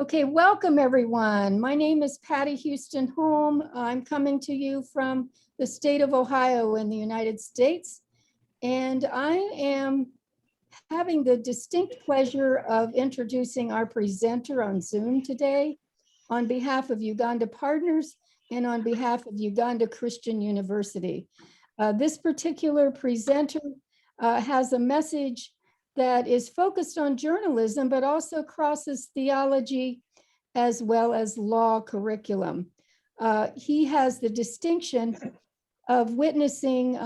Okay, welcome everyone. My name is Patty Houston Holm. I'm coming to you from the state of Ohio in the United States. And I am having the distinct pleasure of introducing our presenter on Zoom today on behalf of Uganda Partners and on behalf of Uganda Christian University. This particular presenter has a message that is focused on journalism, but also crosses theology as well as law curriculum. He has the distinction of witnessing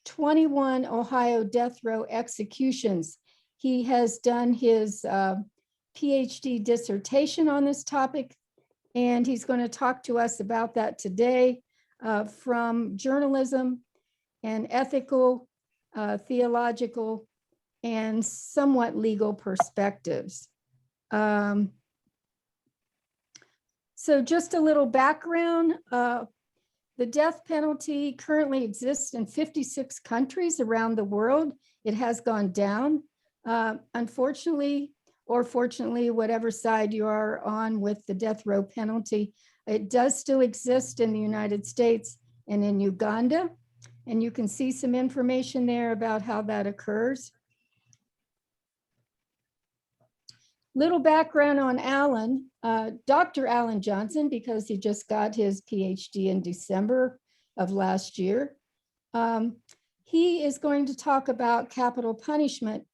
21 Ohio death row executions. He has done his PhD dissertation on this topic, and he's going to talk to us about that today from journalism and ethical, theological, and somewhat legal perspectives. So just a little background. The death penalty currently exists in 56 countries around the world. It has gone down. Unfortunately, or fortunately, whatever side you are on with the death row penalty, it does still exist in the United States and in Uganda. And you can see some information there about how that occurs. Little background on Alan, Dr. Alan Johnson, because he just got his PhD in December of last year. He is going to talk about capital punishment,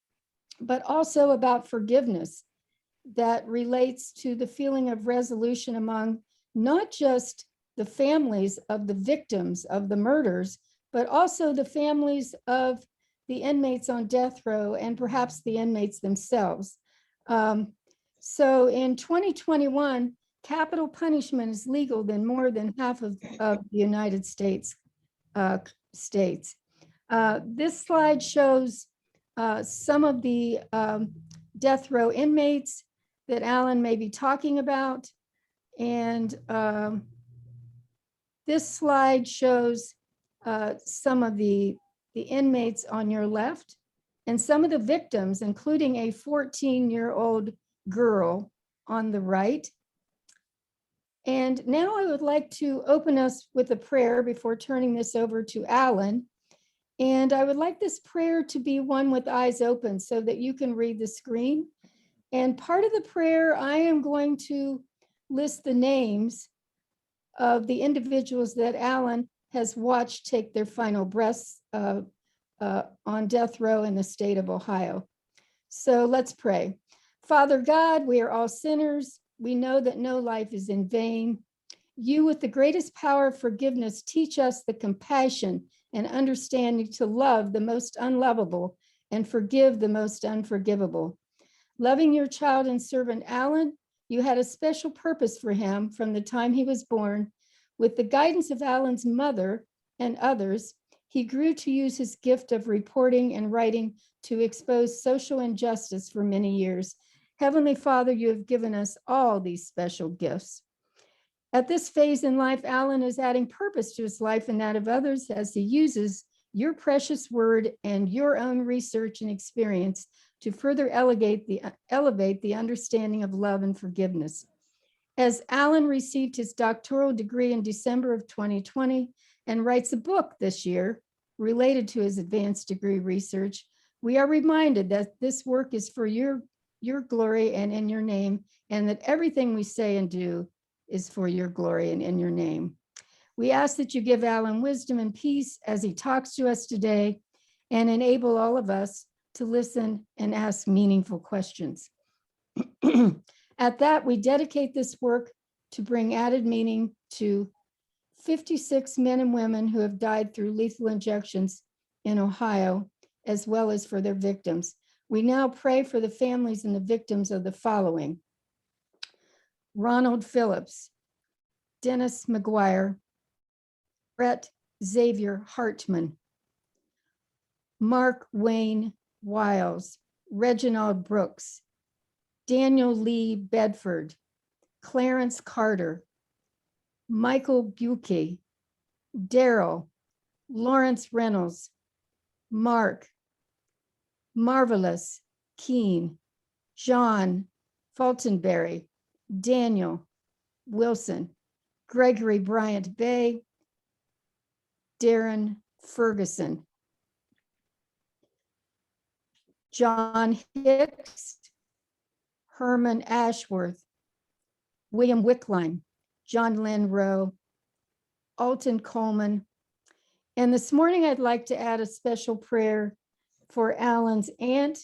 but also about forgiveness that relates to the feeling of resolution among not just the families of the victims of the murders, but also the families of the inmates on death row and perhaps the inmates themselves. So in 2021, capital punishment is legal in more than half of the United States. This slide shows some of the death row inmates that Alan may be talking about. And this slide shows some of the inmates on your left and some of the victims, including a 14-year-old girl on the right. And now I would like to open us with a prayer before turning this over to Alan. And I would like this prayer to be one with eyes open so that you can read the screen. And part of the prayer, I am going to list the names of the individuals that Alan has watched take their final breaths on death row in the state of Ohio. So let's pray. Father God, we are all sinners. We know that no life is in vain. You, with the greatest power of forgiveness, teach us the compassion and understanding to love the most unlovable and forgive the most unforgivable. Loving your child and servant Alan, you had a special purpose for him from the time he was born. With the guidance of Alan's mother and others, he grew to use his gift of reporting and writing to expose social injustice for many years. Heavenly Father, you have given us all these special gifts. At this phase in life, Alan is adding purpose to his life and that of others as he uses your precious word and your own research and experience to further elevate the understanding of love and forgiveness. As Alan received his doctoral degree in December of 2020 and writes a book this year related to his advanced degree research, we are reminded that this work is for your glory and in your name, and that everything we say and do is for your glory and in your name. We ask that you give Alan wisdom and peace as he talks to us today and enable all of us to listen and ask meaningful questions. At that, we dedicate this work to bring added meaning to 56 men and women who have died through lethal injections in Ohio, as well as for their victims. We now pray for the families and the victims of the following: Ronald Phillips, Dennis McGuire, Brett Xavier Hartman, Mark Wayne Wiles, Reginald Brooks, Daniel Lee Bedford, Clarence Carter, Michael Bukey, Daryl, Lawrence Reynolds, Mark, Marvelous, Keene, John Fultonberry, Daniel Wilson, Gregory Bryant Bay, Darren Ferguson, John Hicks, Herman Ashworth, William Wickline, John Lynn Rowe, Alton Coleman. And this morning, I'd like to add a special prayer for Alan's aunt.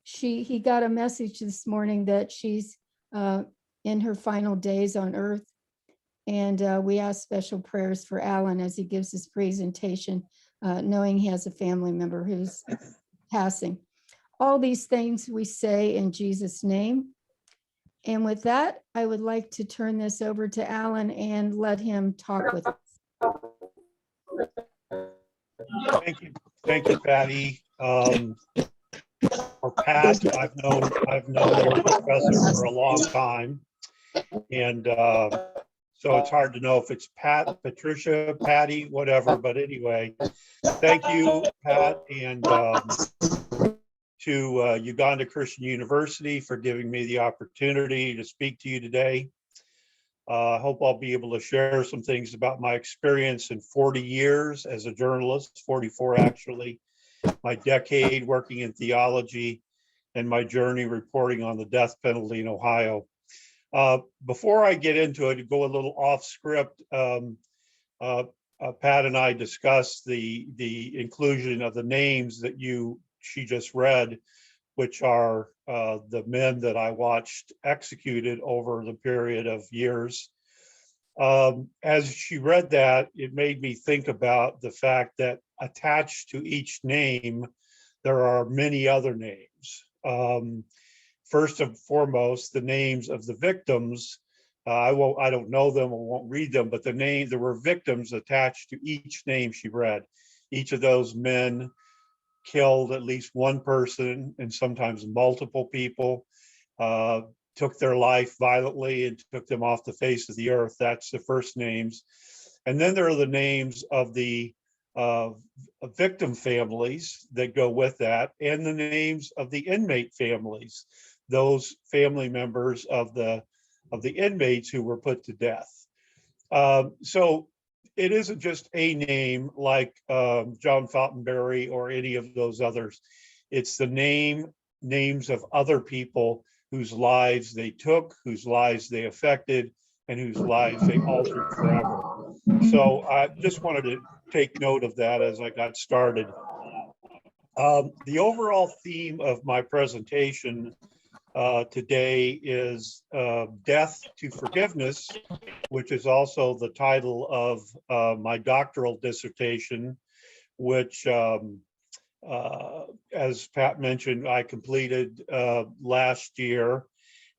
He got a message this morning that she's in her final days on earth. And we ask special prayers for Alan as he gives his presentation, knowing he has a family member who's passing. All these things we say in Jesus' name. And with that, I would like to turn this over to Alan and let him talk with us. Thank you, Patty. For Pat, I've known your professor for a long time, and so it's hard to know if it's Pat, Patricia, Patty, whatever. But anyway, thank you, Pat, and to Uganda Christian University for giving me the opportunity to speak to you today. I hope I'll be able to share some things about my experience in 40 years as a journalist, 44 actually, my decade working in theology, and my journey reporting on the death penalty in Ohio. Before I get into it, to go a little off script, Pat and I discussed the inclusion of the names that she just read, which are the men that I watched executed over the period of years. As she read that, it made me think about the fact that attached to each name, there are many other names. First and foremost, the names of the victims. I don't know them or won't read them, but there were victims attached to each name she read. Each of those men killed at least one person and sometimes multiple people, took their life violently and took them off the face of the earth. That's the first names. And then there are the names of the victim families that go with that, and the names of the inmate families, those family members of the inmates who were put to death. So it isn't just a name like John Fultonberry or any of those others. It's the names of other people whose lives they took, whose lives they affected, and whose lives they altered forever. So I just wanted to take note of that as I got started. The overall theme of my presentation today is Death to Forgiveness, which is also the title of my doctoral dissertation, which, as Pat mentioned, I completed last year.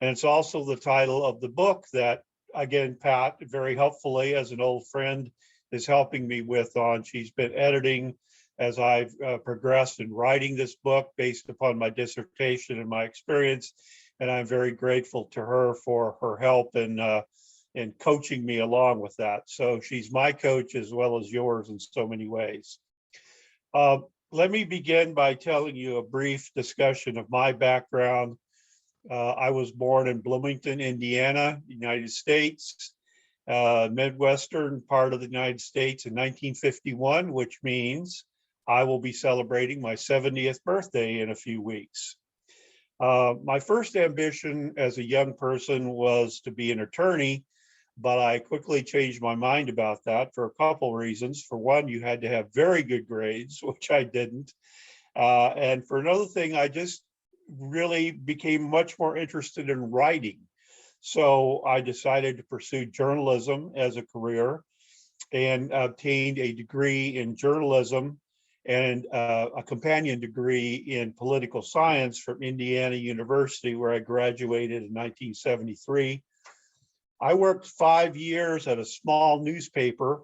And it's also the title of the book that, again, Pat, very helpfully, as an old friend, is helping me with on. She's been editing as I've progressed in writing this book based upon my dissertation and my experience. And I'm very grateful to her for her help in coaching me along with that. So she's my coach as well as yours in so many ways. Let me begin by telling you a brief discussion of my background. I was born in Bloomington, Indiana, United States, Midwestern part of the United States in 1951, which means I will be celebrating my 70th birthday in a few weeks. My first ambition as a young person was to be an attorney, but I quickly changed my mind about that for a couple reasons. For one, you had to have very good grades, which I didn't. And for another thing, I just really became much more interested in writing. So I decided to pursue journalism as a career and obtained a degree in journalism and a companion degree in political science from Indiana University, where I graduated in 1973. I worked 5 years at a small newspaper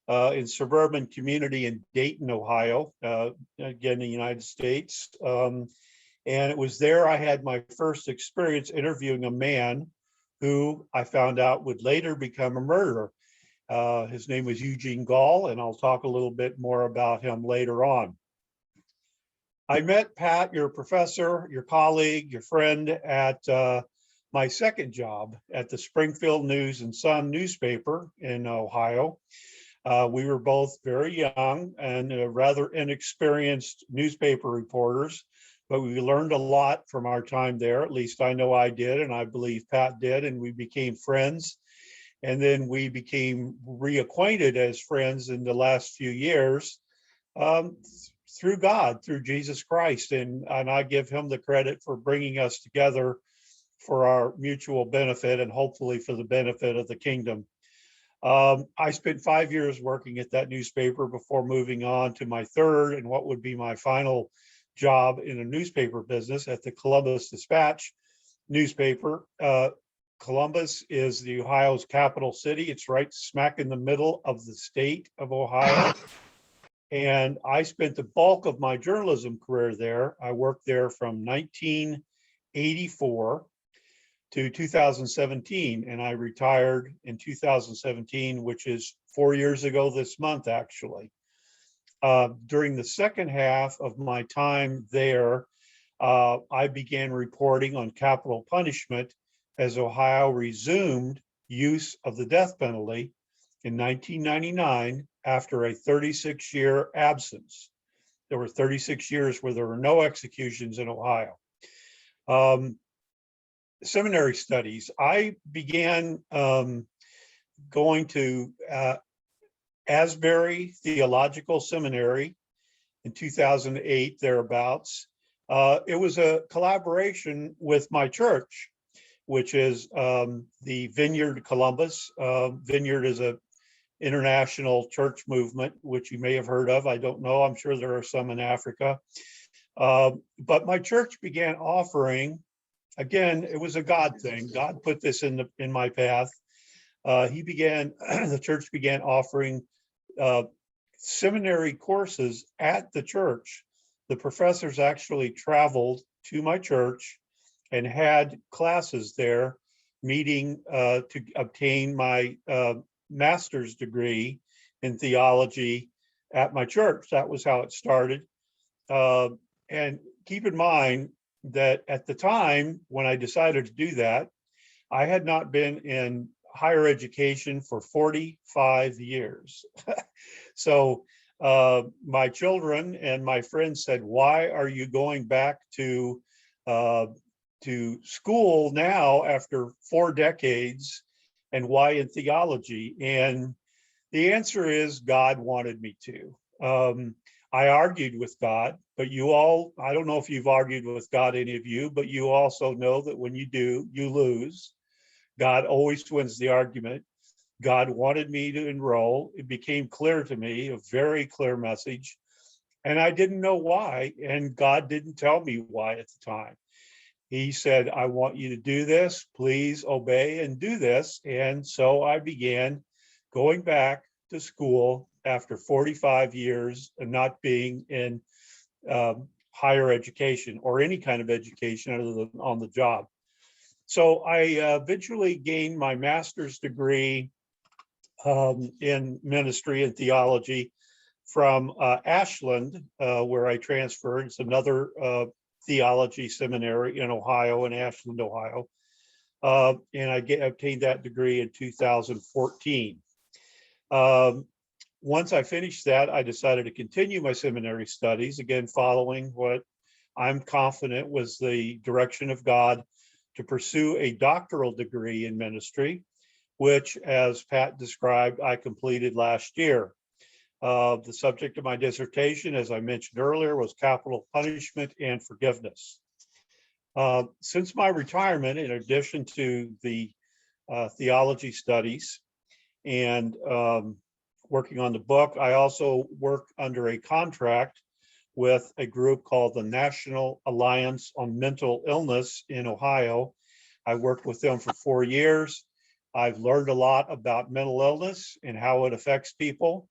in suburban community in Dayton, Ohio, again, in the United States. And it was there I had my first experience interviewing a man who I found out would later become a murderer. His name was Eugene Gall, and I'll talk a little bit more about him later on. I met Pat, your professor, your colleague, your friend at my second job at the Springfield News and Sun newspaper in Ohio. We were both very young and rather inexperienced newspaper reporters, but we learned a lot from our time there. At least I know I did, and I believe Pat did, and we became friends. And then we became reacquainted as friends in the last few years um, through God, through Jesus Christ. And I give him the credit for bringing us together for our mutual benefit and hopefully for the benefit of the kingdom. I spent 5 years working at that newspaper before moving on to my third and what would be my final job in a newspaper business at the Columbus Dispatch newspaper. Columbus is the Ohio's capital city. It's right smack in the middle of the state of Ohio. And I spent the bulk of my journalism career there. I worked there from 1984 to 2017, and I retired in 2017, which is 4 years ago this month, actually. During the second half of my time there, I began reporting on capital punishment as Ohio resumed use of the death penalty in 1999 after a 36-year absence. There were 36 years where there were no executions in Ohio. Seminary studies. I began going to Asbury Theological Seminary in 2008, thereabouts. It was a collaboration with my church, which is the Vineyard Columbus. Vineyard is a international church movement, which you may have heard of. I don't know. I'm sure there are some in Africa. But my church began offering, again, it was a God thing. God put this in my path. The church began offering seminary courses at the church. The professors actually traveled to my church and had classes there, meeting to obtain my master's degree in theology at my church. That was how it started. And keep in mind that at the time when I decided to do that, I had not been in higher education for 45 years. So my children and my friends said, "Why are you going back to school now after 4 decades, and why in theology?" And the answer is God wanted me to. I argued with God, but I don't know if you've argued with God, any of you, but you also know that when you do, you lose. God always wins the argument. God wanted me to enroll. It became clear to me, a very clear message, and I didn't know why, and God didn't tell me why at the time. He said, "I want you to do this. Please obey and do this." And so I began going back to school after 45 years of not being in higher education or any kind of education other than on the job. So I eventually gained my master's degree in ministry and theology from Ashland, where I transferred. It's another theology seminary in Ohio, in Ashland, Ohio. And I obtained that degree in 2014. Once I finished that, I decided to continue my seminary studies, again, following what I'm confident was the direction of God, to pursue a doctoral degree in ministry, which, as Pat described, I completed last year. The subject of my dissertation, as I mentioned earlier, was capital punishment and forgiveness. Since my retirement, in addition to the theology studies and working on the book, I also work under a contract with a group called the National Alliance on Mental Illness in Ohio. I worked with them for 4 years. I've learned a lot about mental illness and how it affects people.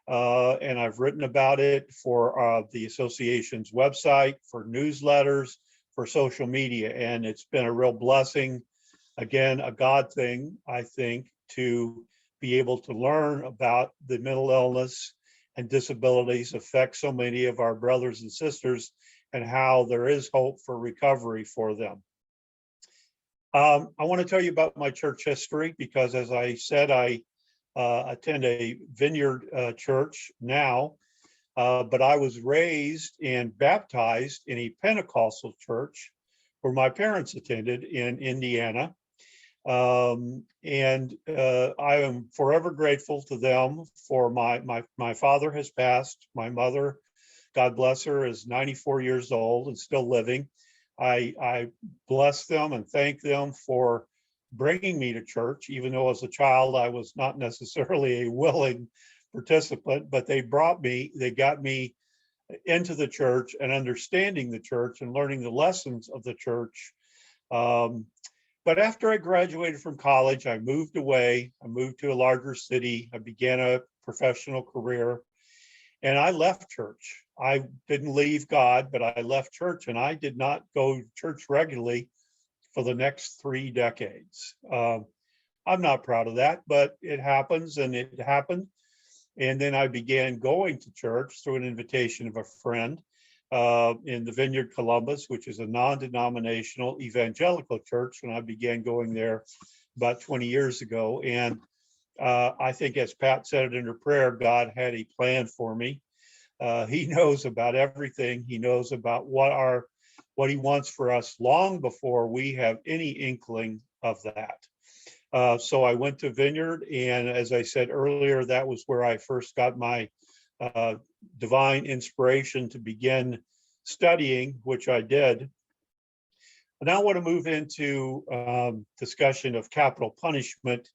And I've written about it for the association's website, for newsletters, for social media. And it's been a real blessing, again, a God thing, I think, to be able to learn about the mental illness and disabilities affect so many of our brothers and sisters and how there is hope for recovery for them. I want to tell you about my church history because, as I said, I attend a vineyard church now, but I was raised and baptized in a Pentecostal church where my parents attended in Indiana. And I am forever grateful to them for my father has passed. My mother, God bless her, is 94 years old and still living. I bless them and thank them for bringing me to church, even though as a child I was not necessarily a willing participant, but they got me into the church and understanding the church and learning the lessons of the church. But after I graduated from college, I moved away. I moved to a larger city. I began a professional career and I left church. I didn't leave God, but I left church and I did not go to church regularly for the next 3 decades. I'm not proud of that, but it happens and it happened. And then I began going to church through an invitation of a friend in the Vineyard Columbus, which is a non-denominational evangelical church. And I began going there about 20 years ago. And I think, as Pat said it in her prayer, God had a plan for me. He knows about everything. He knows about what he wants for us long before we have any inkling of that. So I went to Vineyard, and as I said earlier, that was where I first got my divine inspiration to begin studying, which I did. And now I want to move into discussion of capital punishment,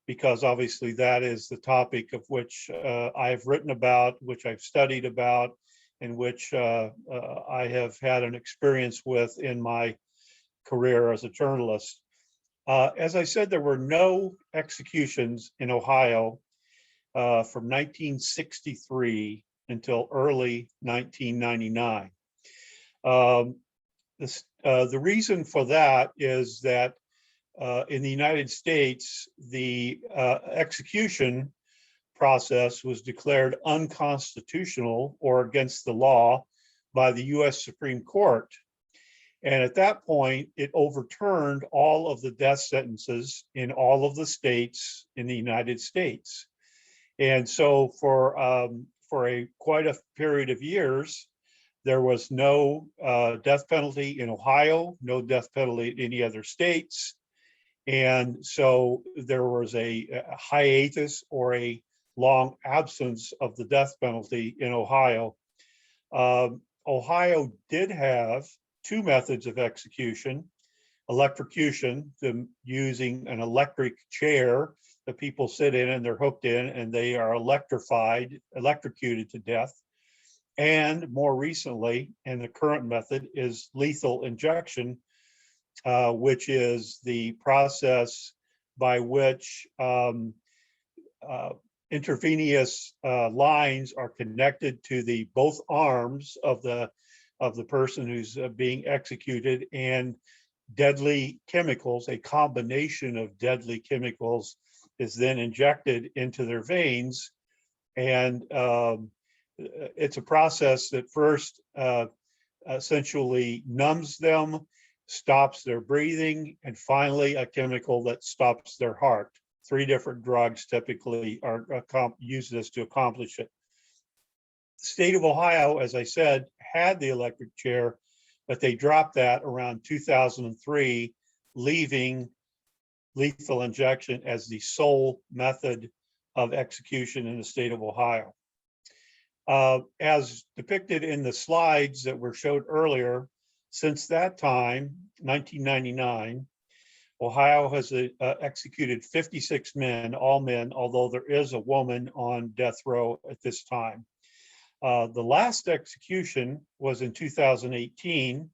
because obviously that is the topic of which I've written about, which I've studied about, and which I have had an experience with in my career as a journalist. As I said, there were no executions in Ohio from 1963 until early 1999. The reason for that is that in the United States, the execution process was declared unconstitutional or against the law by the US Supreme Court. And at that point, it overturned all of the death sentences in all of the states in the United States. And so for quite a period of years, there was no death penalty in Ohio, no death penalty in any other states. And so there was a hiatus or a long absence of the death penalty in Ohio. Ohio did have 2 methods of execution: electrocution, using an electric chair that people sit in and they're hooked in and they are electrocuted to death. And more recently, and the current method, is lethal injection, which is the process by which intravenous lines are connected to both arms of the person who's being executed, and deadly chemicals, a combination of deadly chemicals, is then injected into their veins. And it's a process that first essentially numbs them, stops their breathing, and finally a chemical that stops their heart. 3 different drugs typically are used to accomplish it. The state of Ohio, as I said, had the electric chair, but they dropped that around 2003, leaving lethal injection as the sole method of execution in the state of Ohio. As depicted in the slides that were showed earlier, since that time, 1999, Ohio has executed 56 men, all men, although there is a woman on death row at this time. The last execution was in 2018.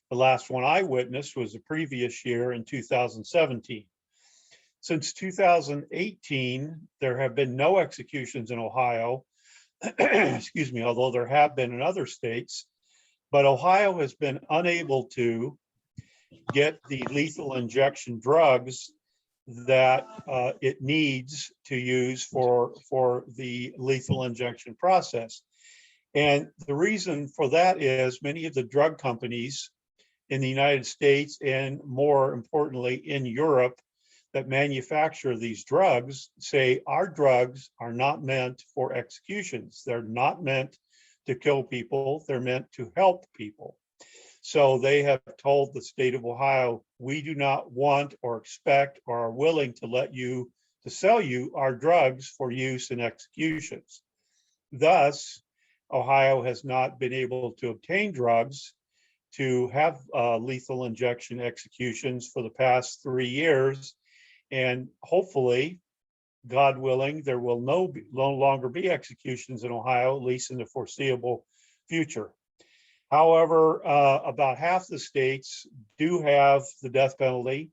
The last one I witnessed was the previous year in 2017. Since 2018, there have been no executions in Ohio, excuse me, although there have been in other states, but Ohio has been unable to get the lethal injection drugs that it needs to use for the lethal injection process. And the reason for that is many of the drug companies in the United States, and more importantly in Europe, that manufacture these drugs say our drugs are not meant for executions. They're not meant to kill people. They're meant to help people. So they have told the state of Ohio, we do not want or expect or are willing to sell you our drugs for use in executions. Thus, Ohio has not been able to obtain drugs to have lethal injection executions for the past 3 years. And hopefully, God willing, there will no longer be executions in Ohio, at least in the foreseeable future. However, about half the states do have the death penalty.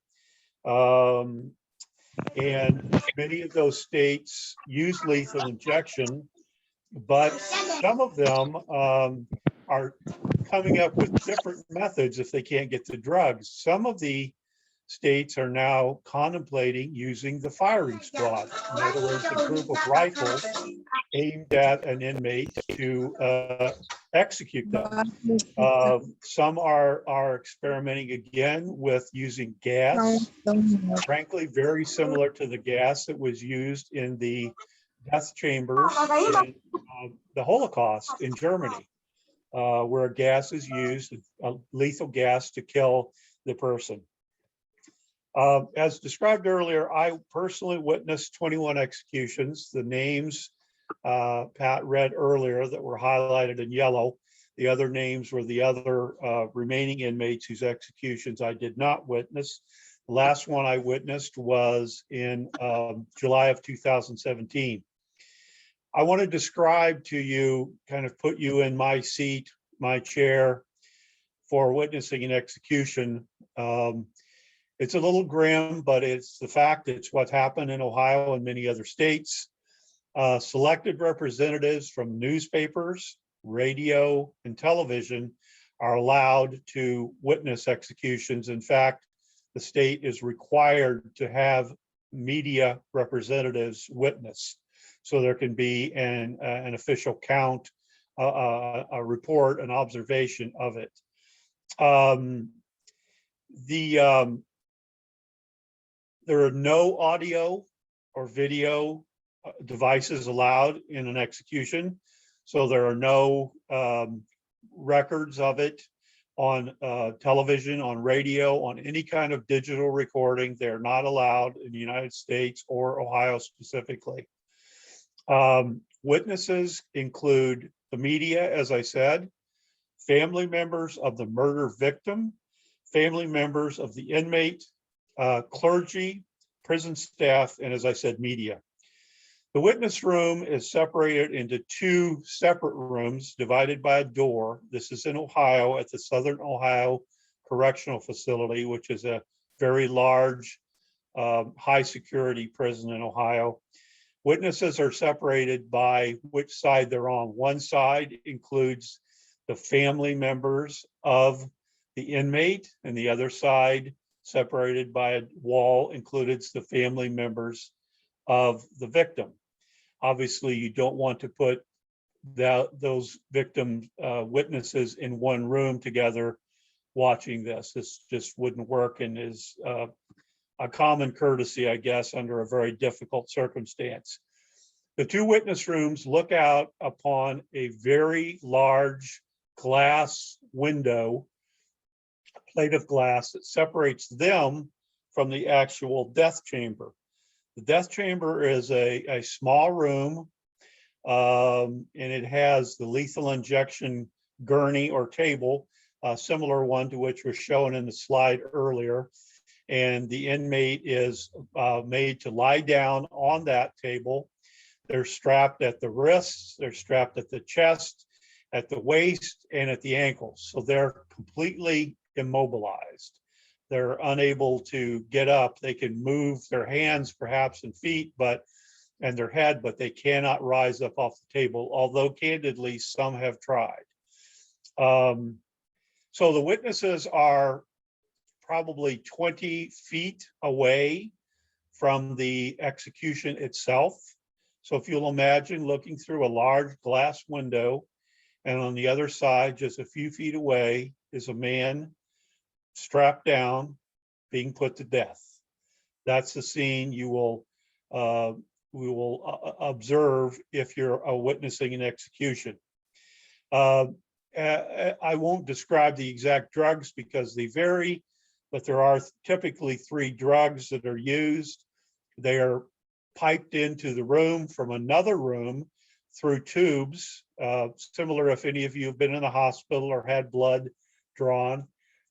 And many of those states use lethal injection, but some of them are coming up with different methods if they can't get the drugs. Some of the states are now contemplating using the firing squad. In other words, a group of rifles aimed at an inmate to execute them. Some are experimenting again with using gas, frankly, very similar to the gas that was used in the death chambers in the Holocaust in Germany, where gas is used, a lethal gas to kill the person. As described earlier, I personally witnessed 21 executions. The names Pat read earlier that were highlighted in yellow. The other names were the other remaining inmates whose executions I did not witness. The last one I witnessed was in July of 2017. I want to describe to you, kind of put you in my seat, my chair for witnessing an execution. It's a little grim, but it's the fact, it's what happened in Ohio and many other states. Selected representatives from newspapers, radio, and television are allowed to witness executions. In fact, the state is required to have media representatives witness, so there can be an official count, a report, an observation of it. There are no audio or video devices allowed in an execution, so there are no records of it on television, on radio, on any kind of digital recording. They're not allowed in the United States or Ohio specifically. Witnesses include the media, as I said, family members of the murder victim, family members of the inmate, clergy, prison staff, and as I said, media. The witness room is separated into 2 separate rooms divided by a door. This is in Ohio at the Southern Ohio Correctional Facility, which is a very large, high security prison in Ohio. Witnesses are separated by which side they're on. One side includes the family members of the inmate, and the other side, separated by a wall, includes the family members of the victim. Obviously, you don't want to put those victim witnesses in one room together watching this. This just wouldn't work, and is a common courtesy, I guess, under a very difficult circumstance. The 2 witness rooms look out upon a very large glass window, plate of glass that separates them from the actual death chamber. The death chamber is a small room, and it has the lethal injection gurney or table, a similar one to which was shown in the slide earlier. And the inmate is made to lie down on that table. They're strapped at the wrists, they're strapped at the chest, at the waist, and at the ankles. So they're completely immobilized. They're unable to get up. They can move their hands perhaps and feet, and their head, but they cannot rise up off the table, although candidly, some have tried. So the witnesses are probably 20 feet away from the execution itself. So if you'll imagine looking through a large glass window And on the other side, just a few feet away, is a man strapped down, being put to death. That's the scene we will observe if you're witnessing an execution. I won't describe the exact drugs because they vary, but there are typically 3 drugs that are used. They are piped into the room from another room through tubes, similar if any of you have been in the hospital or had blood drawn,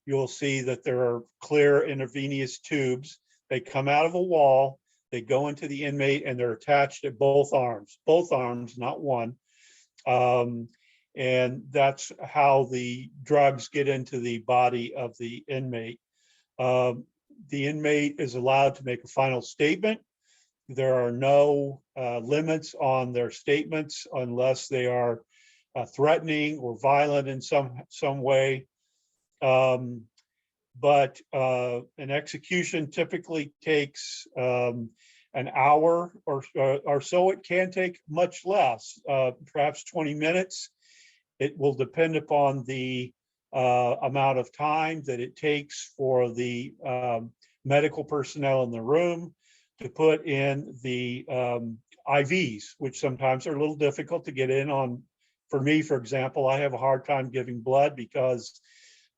you'll see that there are clear intravenous tubes. They come out of a wall, they go into the inmate, and they're attached at both arms, not one. And that's how the drugs get into the body of the inmate. The inmate is allowed to make a final statement. There are no limits on their statements unless they are threatening or violent in some way. But an execution typically takes an hour or so. It can take much less, perhaps 20 minutes. It will depend upon the amount of time that it takes for the medical personnel in the room to put in the IVs, which sometimes are a little difficult to get in on. For me, for example, I have a hard time giving blood because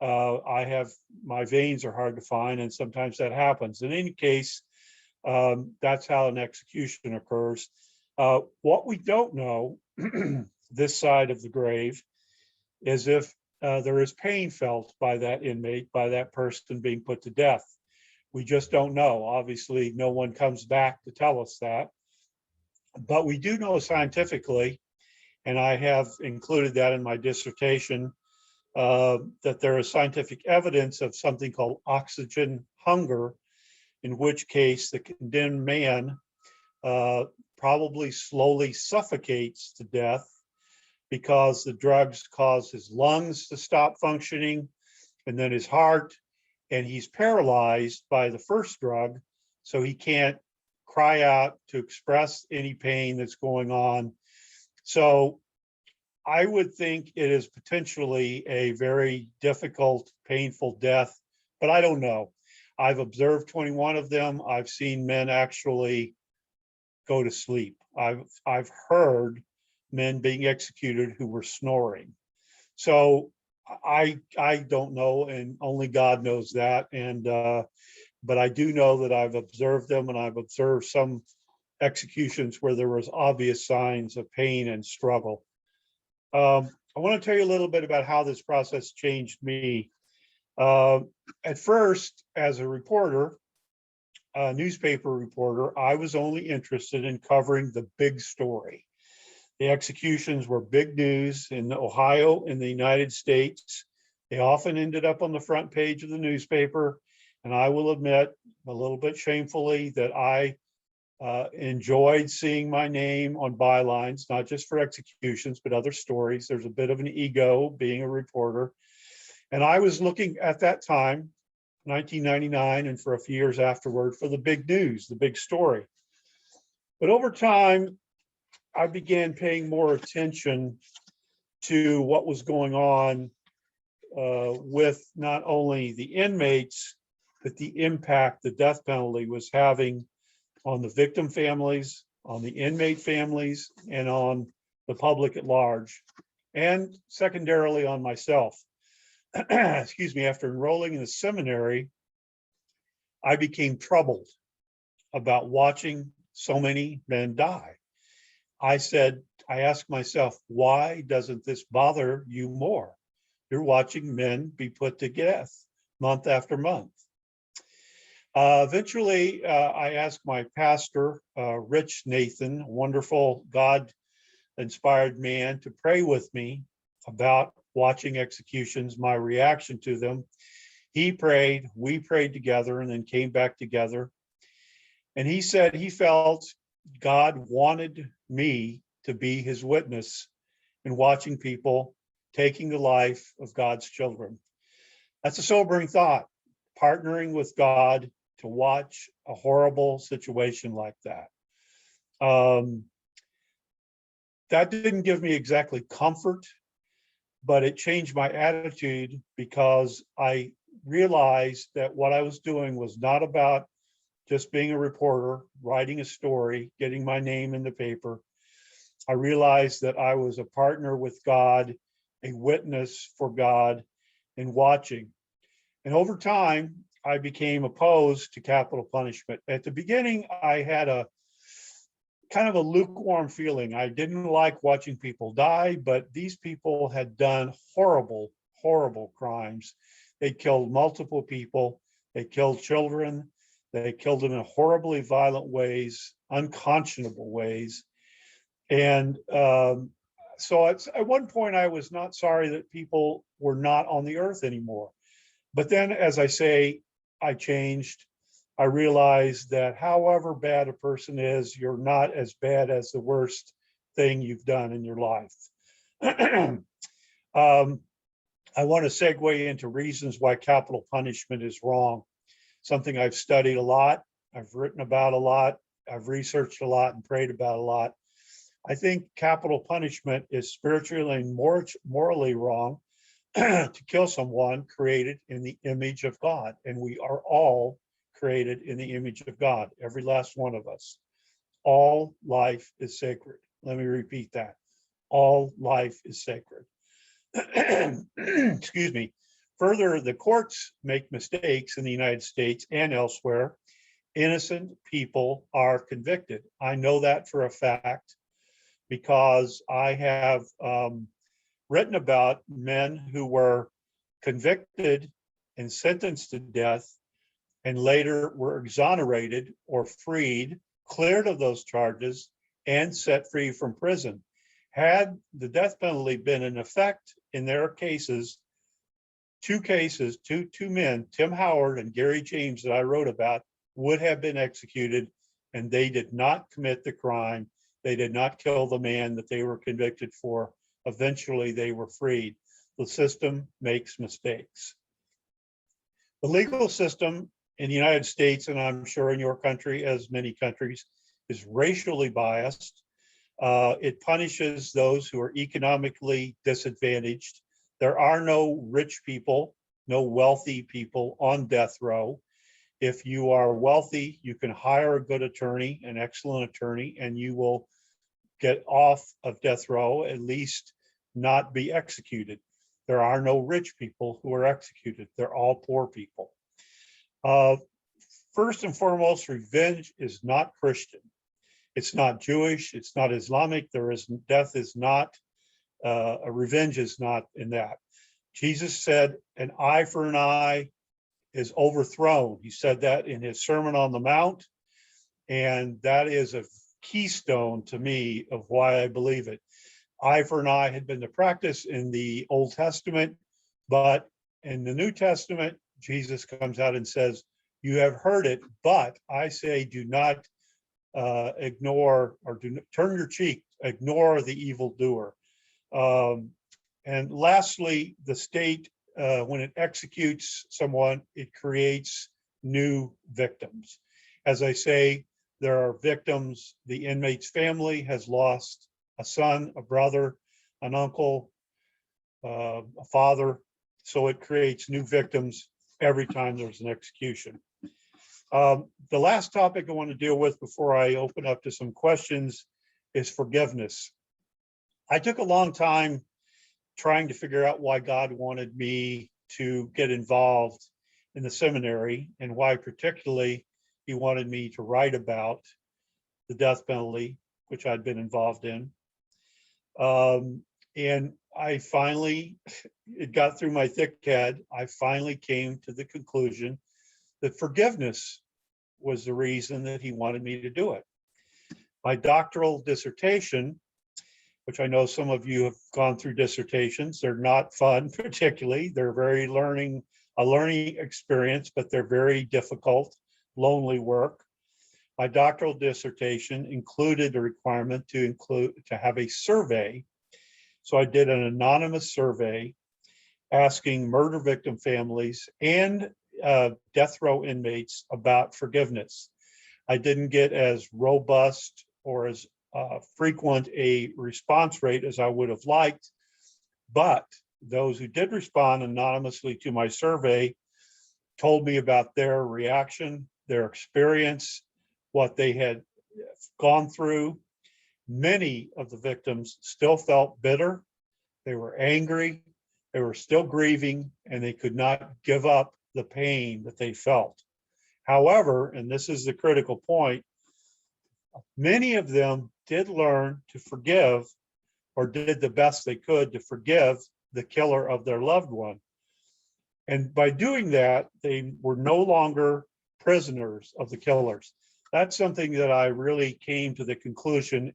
my veins are hard to find, and sometimes that happens. In any case, that's how an execution occurs. What we don't know this side of the grave is if there is pain felt by that inmate, by that person being put to death. We just don't know. Obviously, no one comes back to tell us that. But we do know scientifically, and I have included that in my dissertation, that there is scientific evidence of something called oxygen hunger, in which case the condemned man probably slowly suffocates to death because the drugs cause his lungs to stop functioning and then his heart, and he's paralyzed by the first drug, so he can't cry out to express any pain that's going on. So I would think it is potentially a very difficult, painful death, but I don't know. I've observed 21 of them. I've seen men actually go to sleep. I've heard men being executed who were snoring. So I don't know, and only God knows that. And but I do know that I've observed them, and I've observed some executions where there was obvious signs of pain and struggle. I want to tell you a little bit about how this process changed me. At first, as a reporter, a newspaper reporter, I was only interested in covering the big story. The executions were big news in Ohio, in the United States. They often ended up on the front page of the newspaper. And I will admit, a little bit shamefully, that I enjoyed seeing my name on bylines, not just for executions, but other stories. There's a bit of an ego being a reporter. And I was looking at that time, 1999, and for a few years afterward, for the big news, the big story. But over time, I began paying more attention to what was going on with not only the inmates, but the impact the death penalty was having on the victim families, on the inmate families, and on the public at large, and secondarily on myself. Excuse me, after enrolling in the seminary, I became troubled about watching so many men die. I asked myself, why doesn't this bother you more? You're watching men be put to death month after month. Eventually, I asked my pastor, Rich Nathan, a wonderful God-inspired man, to pray with me about watching executions, my reaction to them. He prayed, we prayed together, and then came back together. And he said he felt God wanted me to be his witness in watching people taking the life of God's children. That's a sobering thought, partnering with God to watch a horrible situation like that. That didn't give me exactly comfort, but it changed my attitude because I realized that what I was doing was not about just being a reporter, writing a story, getting my name in the paper. I realized that I was a partner with God, a witness for God, and watching. And over time, I became opposed to capital punishment. At the beginning, I had a kind of a lukewarm feeling. I didn't like watching people die, but these people had done horrible, horrible crimes. They killed multiple people. They killed children. They killed them in horribly violent ways, unconscionable ways. And so at one point, I was not sorry that people were not on the earth anymore. But then, as I say, I changed. I realized that however bad a person is, you're not as bad as the worst thing you've done in your life. I want to segue into reasons why capital punishment is wrong. Something I've studied a lot, I've written about a lot, I've researched a lot and prayed about a lot. I think capital punishment is spiritually and morally wrong to kill someone created in the image of God. And we are all created in the image of God, every last one of us. All life is sacred. Let me repeat that. All life is sacred. Excuse me. Further, the courts make mistakes in the United States and elsewhere. Innocent people are convicted. I know that for a fact because I have written about men who were convicted and sentenced to death and later were exonerated or freed, cleared of those charges, and set free from prison. Had the death penalty been in effect in their cases, two men, Tim Howard and Gary James, that I wrote about, would have been executed, and they did not commit the crime. They did not kill the man that they were convicted for. Eventually, they were freed. The system makes mistakes. The legal system in the United States, and I'm sure in your country, as many countries, is racially biased. It punishes those who are economically disadvantaged. There are no rich people, no wealthy people on death row. If you are wealthy, you can hire a good attorney, an excellent attorney, and you will get off of death row, at least not be executed. There are no rich people who are executed. They're all poor people. First and foremost, revenge is not Christian. It's not Jewish. It's not Islamic. Death is not, a revenge is not in that. Jesus said, an eye for an eye is overthrown. He said that in his Sermon on the Mount. And that is a keystone to me of why I believe it. Eye for an eye had been the practice in the Old Testament, but in the New Testament, Jesus comes out and says, you have heard it, but I say do not ignore or turn your cheek, ignore the evildoer. And lastly, the state, when it executes someone, it creates new victims. As I say, there are victims. The inmate's family has lost a son, a brother, an uncle, a father. So it creates new victims every time there's an execution. The last topic I want to deal with before I open up to some questions is forgiveness. I took a long time trying to figure out why God wanted me to get involved in the seminary and why particularly he wanted me to write about the death penalty, which I'd been involved in. And I finally, it got through my thick head. I finally came to the conclusion that forgiveness was the reason that he wanted me to do it. My doctoral dissertation, which I know some of you have gone through dissertations, they're not fun particularly. They're a learning experience, but they're very difficult, lonely work. My doctoral dissertation included a requirement to have a survey. So I did an anonymous survey asking murder victim families and death row inmates about forgiveness. I didn't get as robust or as frequent a response rate as I would have liked, but those who did respond anonymously to my survey told me about their reaction, their experience, what they had gone through. Many of the victims still felt bitter. They were angry. They were still grieving, and they could not give up the pain that they felt. However, and this is the critical point, many of them did learn to forgive, or did the best they could to forgive the killer of their loved one. And by doing that, they were no longer prisoners of the killers. That's something that I really came to the conclusion.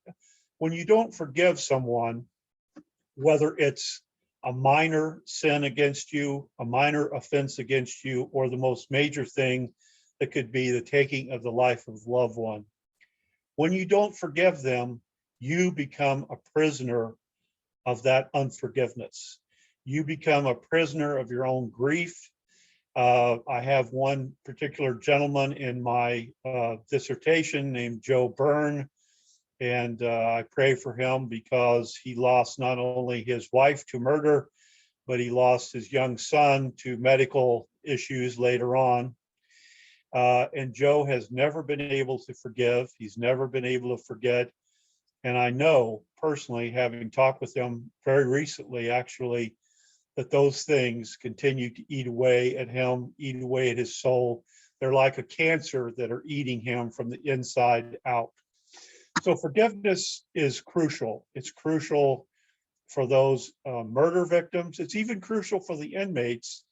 When you don't forgive someone, whether it's a minor sin against you, a minor offense against you, or the most major thing that could be the taking of the life of a loved one, when you don't forgive them, you become a prisoner of that unforgiveness. You become a prisoner of your own grief. I have one particular gentleman in my dissertation named Joe Byrne, and I pray for him because he lost not only his wife to murder, but he lost his young son to medical issues later on. And Joe has never been able to forgive. He's never been able to forget. And I know personally, having talked with him very recently, actually, that those things continue to eat away at him, eat away at his soul. They're like a cancer that are eating him from the inside out. So forgiveness is crucial. It's crucial for those murder victims. It's even crucial for the inmates,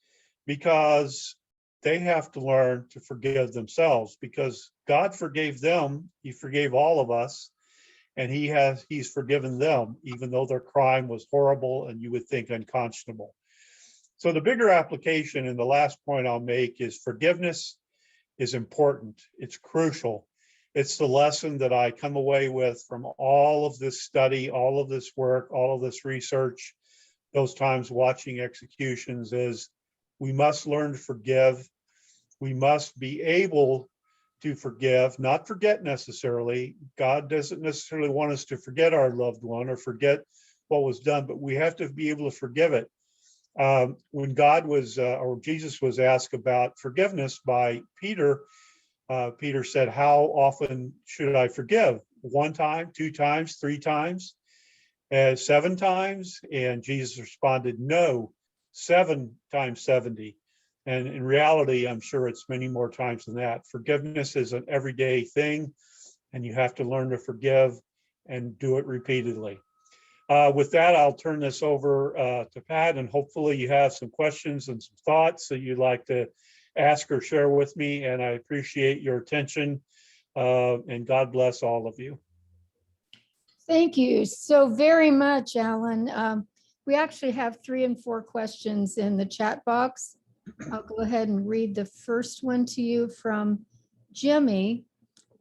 because they have to learn to forgive themselves, because God forgave them. He forgave all of us, and he's forgiven them, even though their crime was horrible and you would think unconscionable. So the bigger application, and the last point I'll make, is forgiveness is important. It's crucial. It's the lesson that I come away with from all of this study, all of this work, all of this research, those times watching executions, is we must learn to forgive. We must be able to forgive, not forget necessarily. God doesn't necessarily want us to forget our loved one or forget what was done, but we have to be able to forgive it. When God was, or Jesus was asked about forgiveness by Peter, Peter said, "How often should I forgive? 1 time, 2 times, 3 times, 7 times?" And Jesus responded, "No, 7 times 70. And in reality, I'm sure it's many more times than that. Forgiveness is an everyday thing, and you have to learn to forgive and do it repeatedly. With that, I'll turn this over to Pat, and hopefully you have some questions and some thoughts that you'd like to ask or share with me. And I appreciate your attention, and God bless all of you. Thank you so very much, Alan. We actually have 3 and 4 questions in the chat box. I'll go ahead and read the first one to you from Jimmy.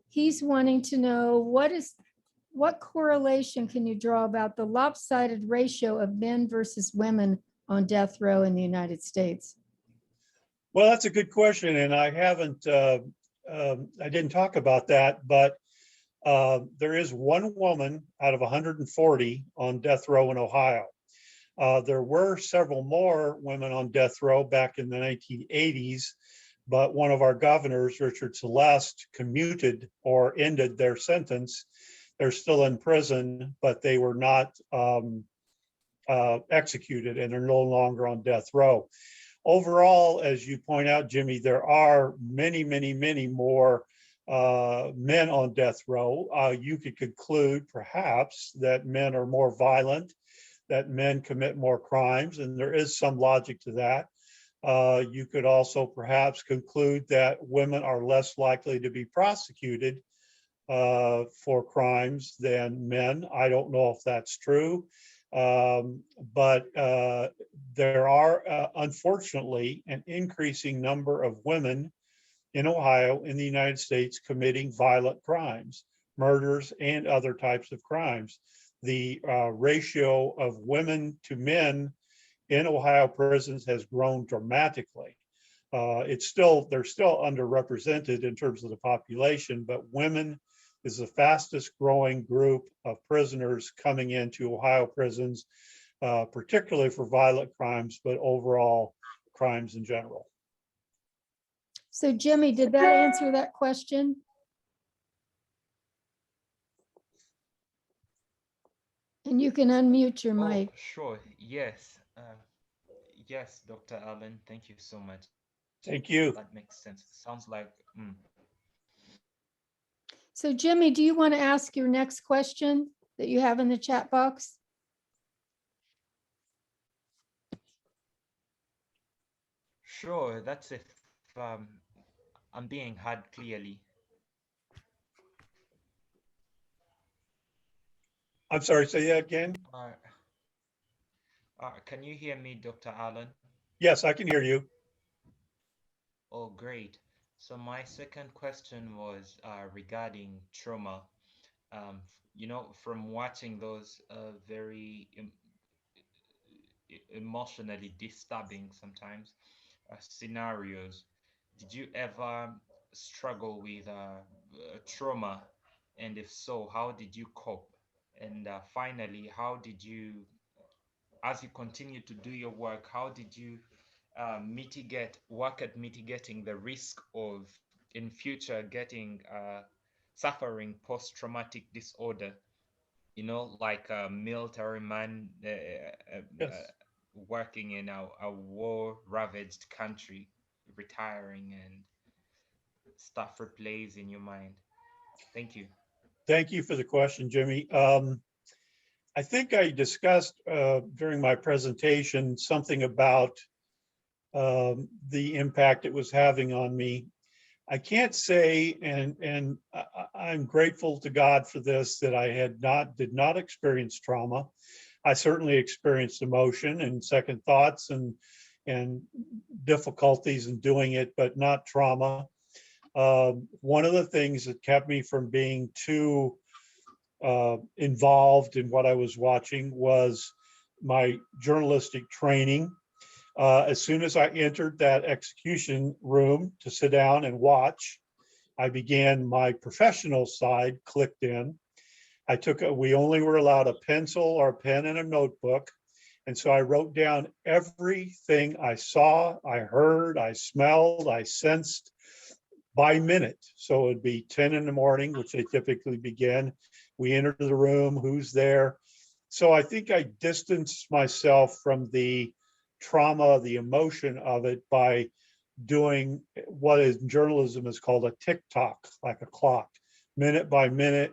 He's wanting to know, what correlation can you draw about the lopsided ratio of men versus women on death row in the United States? Well, that's a good question, and I didn't talk about that, but there is 1 woman out of 140 on death row in Ohio. There were several more women on death row back in the 1980s, but one of our governors, Richard Celeste, commuted or ended their sentence. They're still in prison, but they were not executed, and they're no longer on death row. Overall, as you point out, Jimmy, there are many, many, many more men on death row. You could conclude perhaps that men are more violent, that men commit more crimes, and there is some logic to that. You could also perhaps conclude that women are less likely to be prosecuted for crimes than men. I don't know if that's true, but there are, unfortunately, an increasing number of women in Ohio, in the United States, committing violent crimes, murders, and other types of crimes. The ratio of women to men in Ohio prisons has grown dramatically. They're still underrepresented in terms of the population, but women is the fastest growing group of prisoners coming into Ohio prisons. particularly for violent crimes, but overall crimes in general. So Jimmy, did that answer that question? And you can unmute your Oh, mic. sure. Yes. Yes, Dr. Allen, thank you so much. Thank you. That makes sense. Sounds like, So Jimmy, do you want to ask your next question that you have in the chat box? sure. That's if I'm being heard clearly. I'm sorry, say that again. Can you hear me, Dr. Allen? Yes, I can hear you. Oh, great. So my second question was regarding trauma. From watching those very emotionally disturbing sometimes scenarios, did you ever struggle with trauma? And if so, how did you cope? And finally, how did you, as you continue to do your work, how did you work at mitigating the risk of in future getting suffering post-traumatic disorder, like a military man Yes. working in a war-ravaged country, retiring, and stuff replays in your mind? Thank you. Thank you for the question, Jimmy. I think I discussed during my presentation something about the impact it was having on me. I can't say, and I'm grateful to God for this, that I did not experience trauma. I certainly experienced emotion and second thoughts and difficulties in doing it, but not trauma. One of the things that kept me from being too involved in what I was watching was my journalistic training. As soon as I entered that execution room to sit down and watch, I began my professional side clicked in. We only were allowed a pencil or a pen and a notebook. And so I wrote down everything I saw, I heard, I smelled, I sensed by minute. So it'd be 10 in the morning, which they typically begin. We enter the room, who's there. So I think I distanced myself from the trauma, the emotion of it by doing what in journalism is called a tick-tock, like a clock. Minute by minute,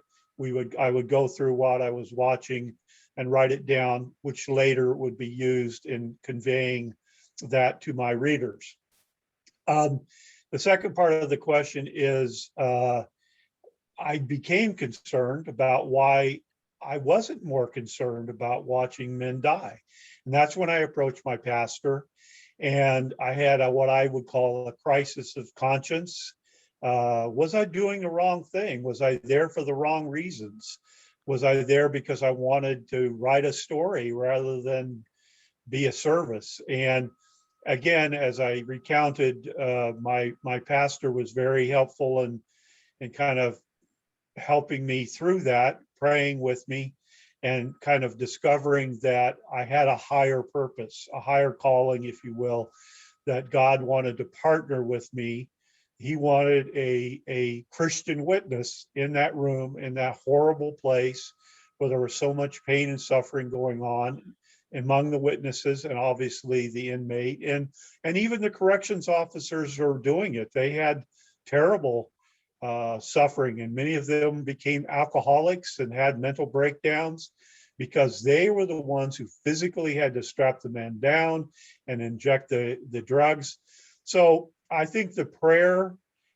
I would go through what I was watching and write it down, which later would be used in conveying that to my readers. The second part of the question is, I became concerned about why I wasn't more concerned about watching men die. And that's when I approached my pastor, and I had what I would call a crisis of conscience. Was I doing the wrong thing? Was I there for the wrong reasons? Was I there because I wanted to write a story rather than be a service? And again, as I recounted, my pastor was very helpful and kind of helping me through that, praying with me, and kind of discovering that I had a higher purpose, a higher calling, if you will, that God wanted to partner with me. He wanted a Christian witness in that room, in that horrible place where there was so much pain and suffering going on among the witnesses and obviously the inmate and even the corrections officers who were doing it. They had terrible suffering, and many of them became alcoholics and had mental breakdowns because they were the ones who physically had to strap the man down and inject the drugs. So I think the prayer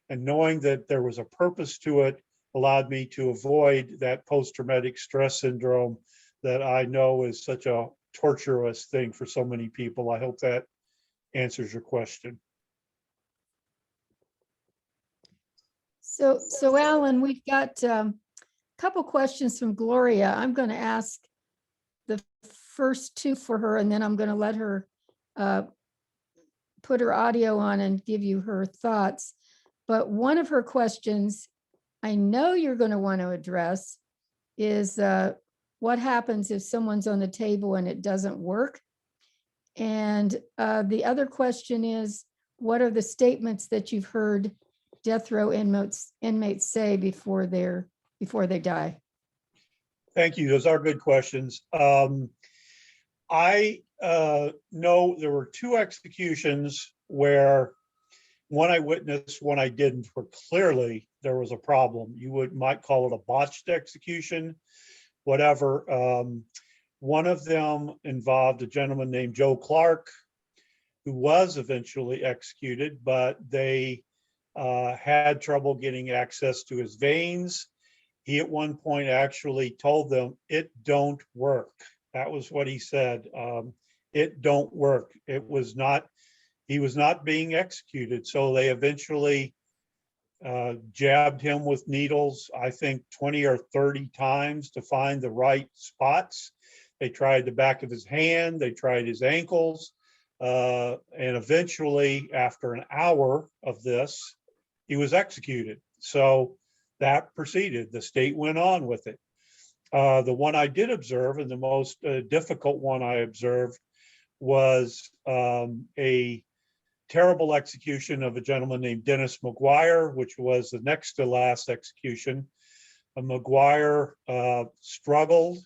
and knowing that there was a purpose to it allowed me to avoid that post-traumatic stress syndrome that I know is such a torturous thing for so many people. I hope that answers your question. So Alan, we've got a couple questions from Gloria. I'm going to ask the first two for her, and then I'm going to let her put her audio on and give you her thoughts. But one of her questions I know you're going to want to address is what happens if someone's on the table and it doesn't work? And the other question is, what are the statements that you've heard death row inmates say before they die? Thank you. Those are good questions. I know there were two executions where one I witnessed, one I didn't, where clearly there was a problem. You might call it a botched execution, whatever. One of them involved a gentleman named Joe Clark, who was eventually executed, but they had trouble getting access to his veins. He at one point actually told them, "It don't work." That was what he said. It don't work. He was not being executed. So they eventually jabbed him with needles, I think 20 or 30 times to find the right spots. They tried the back of his hand, they tried his ankles, and eventually, after an hour of this, he was executed. So that proceeded. The state went on with it. The one I did observe, and the most difficult one I observed, was a terrible execution of a gentleman named Dennis McGuire, which was the next to last execution. McGuire struggled.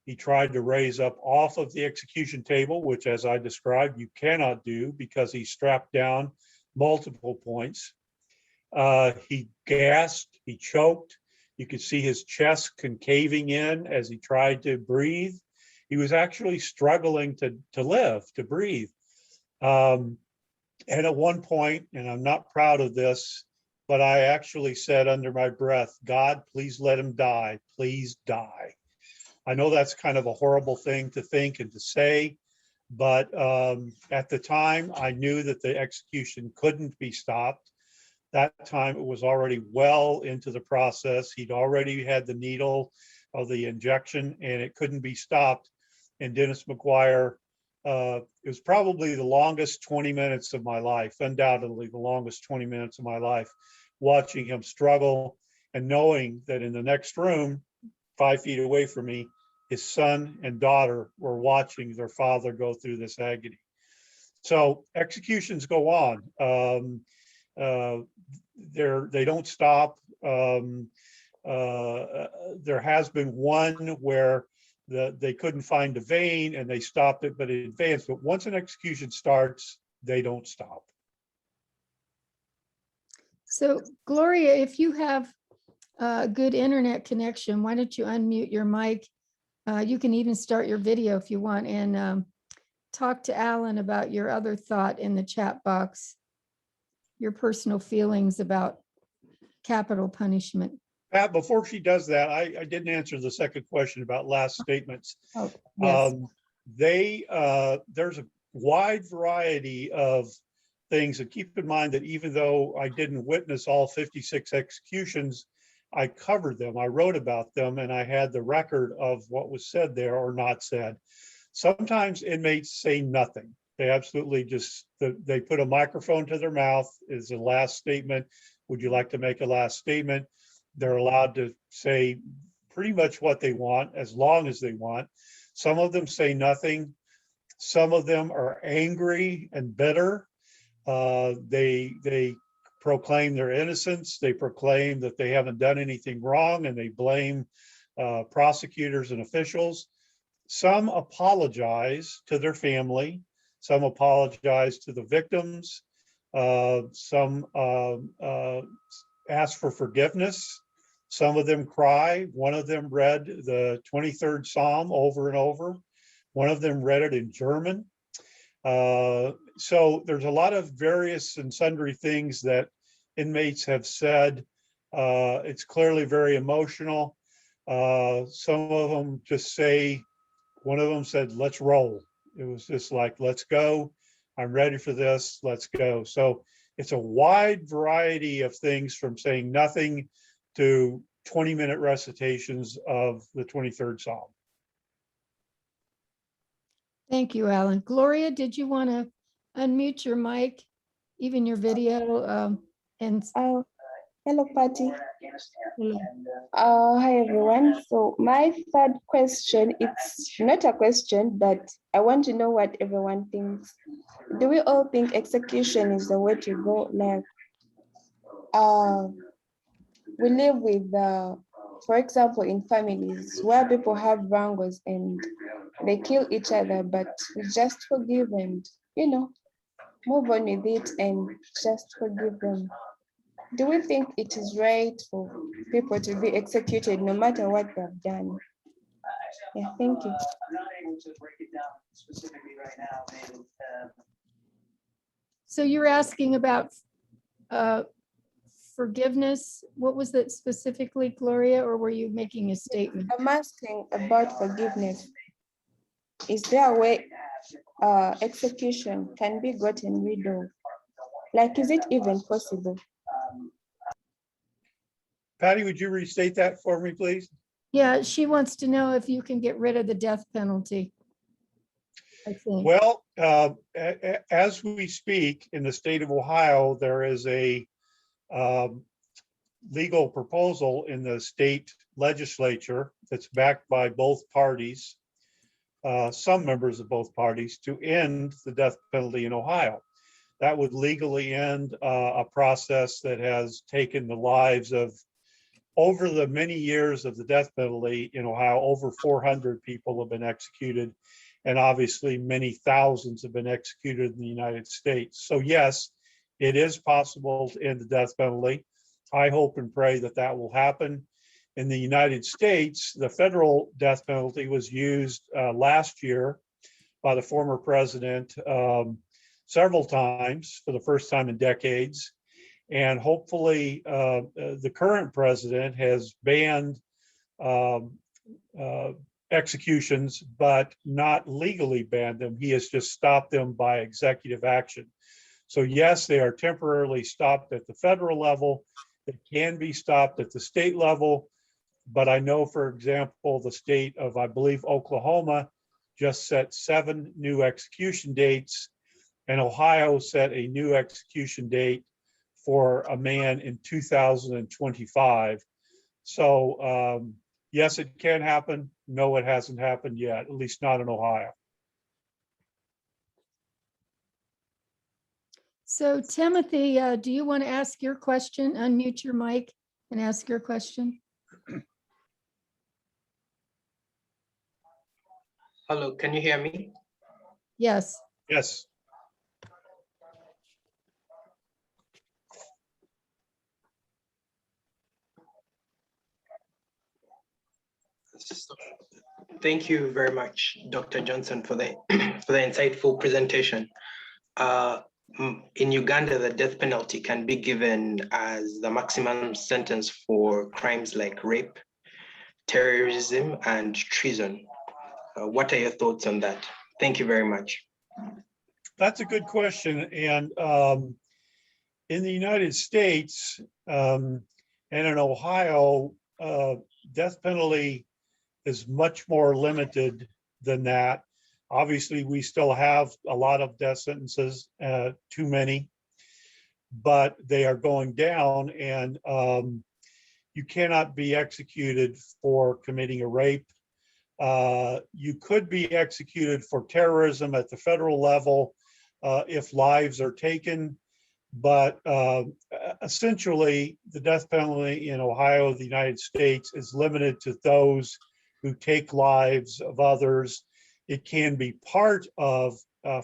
He tried to raise up off of the execution table, which, as I described, you cannot do because he's strapped down multiple points. He gasped, he choked. You could see his chest concaving in as he tried to breathe. He was actually struggling to live, to breathe. And at one point, and I'm not proud of this, but I actually said under my breath, "God, please let him die. Please die." I know that's kind of a horrible thing to think and to say, but at the time, I knew that the execution couldn't be stopped. That time, it was already well into the process. He'd already had the needle of the injection, and it couldn't be stopped. And Dennis McGuire, it was probably the longest 20 minutes of my life, undoubtedly the longest 20 minutes of my life, watching him struggle and knowing that in the next room, 5 feet away from me, his son and daughter were watching their father go through this agony. So executions go on. They don't stop. There has been one where they couldn't find a vein and they stopped it, but it advanced. But once an execution starts, they don't stop. So Gloria, if you have a good internet connection, why don't you unmute your mic? You can even start your video if you want, and talk to Alan about your other thought in the chat box, your personal feelings about capital punishment. Pat, before she does that, I didn't answer the second question about last statements. Oh, yes. There's a wide variety of things, and keep in mind that even though I didn't witness all 56 executions, I covered them, I wrote about them, and I had the record of what was said there or not said. Sometimes inmates say nothing. They absolutely just, they put a microphone to their mouth is the last statement. Would you like to make a last statement? They're allowed to say pretty much what they want as long as they want. Some of them say nothing. Some of them are angry and bitter. They proclaim their innocence. They proclaim that they haven't done anything wrong, and they blame prosecutors and officials. Some apologize to their family. Some apologize to the victims. Some ask for forgiveness. Some of them cry. One of them read the 23rd Psalm over and over. One of them read it in German. So there's a lot of various and sundry things that inmates have said. It's clearly very emotional. Some of them just say, one of them said, "Let's roll." It was just like, let's go. I'm ready for this. Let's go. So it's a wide variety of things, from saying nothing to 20-minute recitations of the 23rd Psalm. Thank you, Alan. Gloria, did you want to unmute your mic, even your video? And Oh, Hello, Patty. Hello. Hi, everyone. So my third question, it's not a question, but I want to know what everyone thinks. Do we all think execution is the way to go? Like, we live with, for example, in families where people have wrangles and they kill each other, but we just forgive and, move on with it and just forgive them. Do we think it is right for people to be executed no matter what they've done? Yeah, thank you. So you're asking about forgiveness. What was that specifically, Gloria, or were you making a statement? I'm asking about forgiveness. Is there a way execution can be gotten rid of? Like, is it even possible? Patty, would you restate that for me, please? Yeah, she wants to know if you can get rid of the death penalty, I think. Well, as we speak in the state of Ohio, there is a legal proposal in the state legislature that's backed by both parties, some members of both parties, to end the death penalty in Ohio. That would legally end a process that has taken the lives of, over the many years of the death penalty in Ohio, over 400 people have been executed, and obviously many thousands have been executed in the United States. So yes, it is possible to end the death penalty. I hope and pray that that will happen. In the United States, the federal death penalty was used last year by the former president several times, for the first time in decades. And hopefully the current president has banned executions, but not legally banned them. He has just stopped them by executive action. So yes, they are temporarily stopped at the federal level. They can be stopped at the state level. But I know, for example, the state of, I believe, Oklahoma just set 7 new execution dates, and Ohio set a new execution date for a man in 2025. So yes, it can happen. No, it hasn't happened yet, at least not in Ohio. So Timothy, do you want to ask your question? Unmute your mic and ask your question. Hello, can you hear me? Yes. Yes. Thank you very much, Dr. Johnson, for the for the insightful presentation. In Uganda, the death penalty can be given as the maximum sentence for crimes like rape, terrorism, and treason. What are your thoughts on that? Thank you very much. That's a good question. And in the United States and in Ohio, death penalty is much more limited than that. Obviously, we still have a lot of death sentences, too many, but they are going down, and you cannot be executed for committing a rape. You could be executed for terrorism at the federal level if lives are taken, but essentially the death penalty in Ohio, the United States, is limited to those who take lives of others. It can be part of,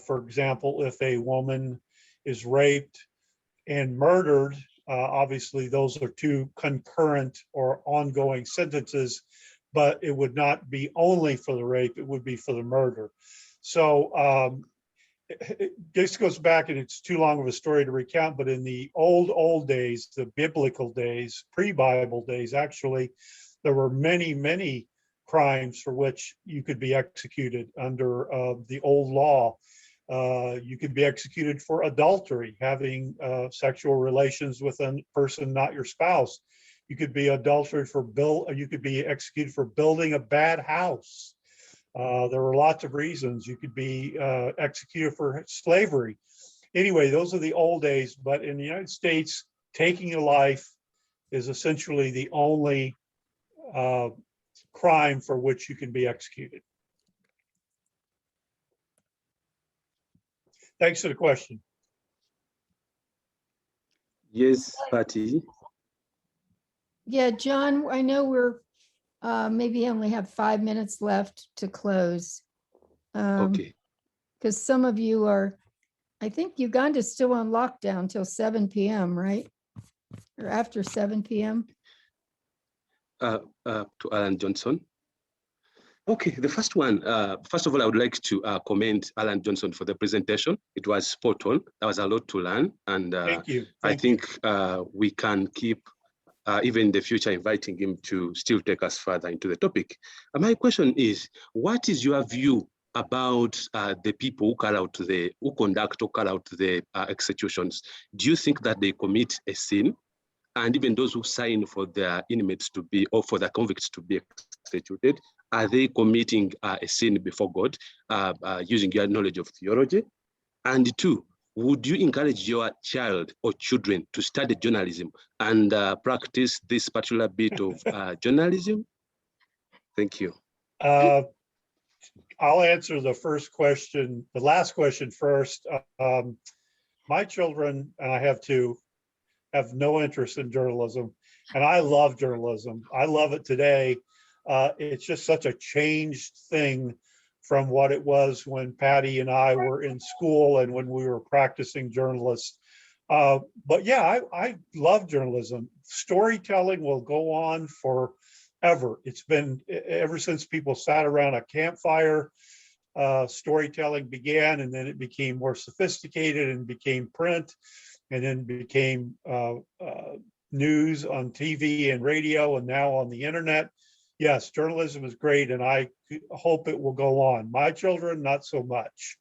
for example, if a woman is raped and murdered, obviously those are 2 concurrent or ongoing sentences, but it would not be only for the rape, it would be for the murder. So this goes back, and it's too long of a story to recount, but in the old days, the biblical days, pre-Bible days, actually, there were many crimes for which you could be executed under the old law. You could be executed for adultery, having sexual relations with a person not your spouse. You could be you could be executed for building a bad house. There were lots of reasons. You could be executed for slavery. Anyway, those are the old days, but in the United States, taking a life is essentially the only crime for which you can be executed. Thanks for the question. Yes, Patty. Yeah, John, I know we're maybe only have 5 minutes left to close. Okay. Because some of you are, I think Uganda's still on lockdown till 7 p.m., right? Or after 7 p.m. To Alan Johnson. Okay, the first one, first of all, I would like to commend Alan Johnson for the presentation. It was spot on. There was a lot to learn. And Thank you. I think we can keep, even in the future, inviting him to still take us further into the topic. My question is, what is your view about the people who conduct or carry out the executions? Do you think that they commit a sin? And even those who sign for their inmates to be, or for the convicts to be executed, are they committing a sin before God using your knowledge of theology? And two, would you encourage your child or children to study journalism and practice this particular bit of journalism? Thank you. I'll answer the first question, the last question first. My children, and I have two, have no interest in journalism, and I love journalism. I love it today. It's just such a changed thing from what it was when Patty and I were in school and when we were practicing journalists. But yeah, I love journalism. Storytelling will go on forever. It's been ever since people sat around a campfire, storytelling began, and then it became more sophisticated and became print, and then became news on TV and radio, and now on the internet. Yes, journalism is great, and I hope it will go on. My children, not so much.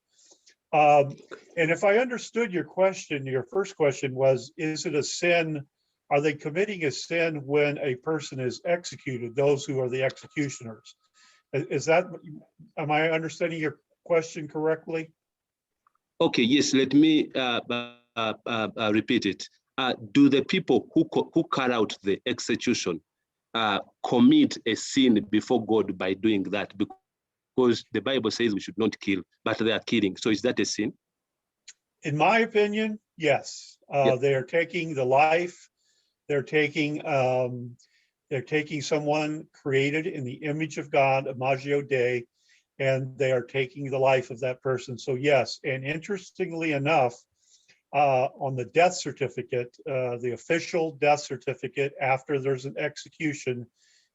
And if I understood your question, your first question was, is it a sin? Are they committing a sin when a person is executed, those who are the executioners? Is that, am I understanding your question correctly? Okay, yes, let me repeat it. Do the people who carry out the execution commit a sin before God by doing that? Because the Bible says we should not kill, but they are killing. So is that a sin? In my opinion, yes. Yeah. They are taking the life. They're taking someone created in the image of God, Imago Dei, and they are taking the life of that person. So yes, and interestingly enough, on the death certificate, the official death certificate after there's an execution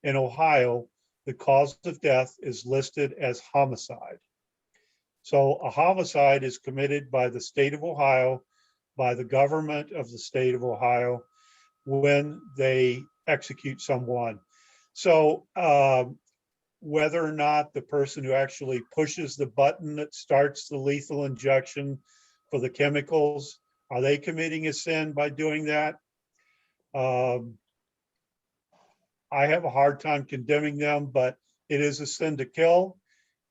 in Ohio, the cause of death is listed as homicide. So a homicide is committed by the state of Ohio, by the government of the state of Ohio, when they execute someone. So whether or not the person who actually pushes the button that starts the lethal injection for the chemicals, are they committing a sin by doing that? I have a hard time condemning them, but it is a sin to kill.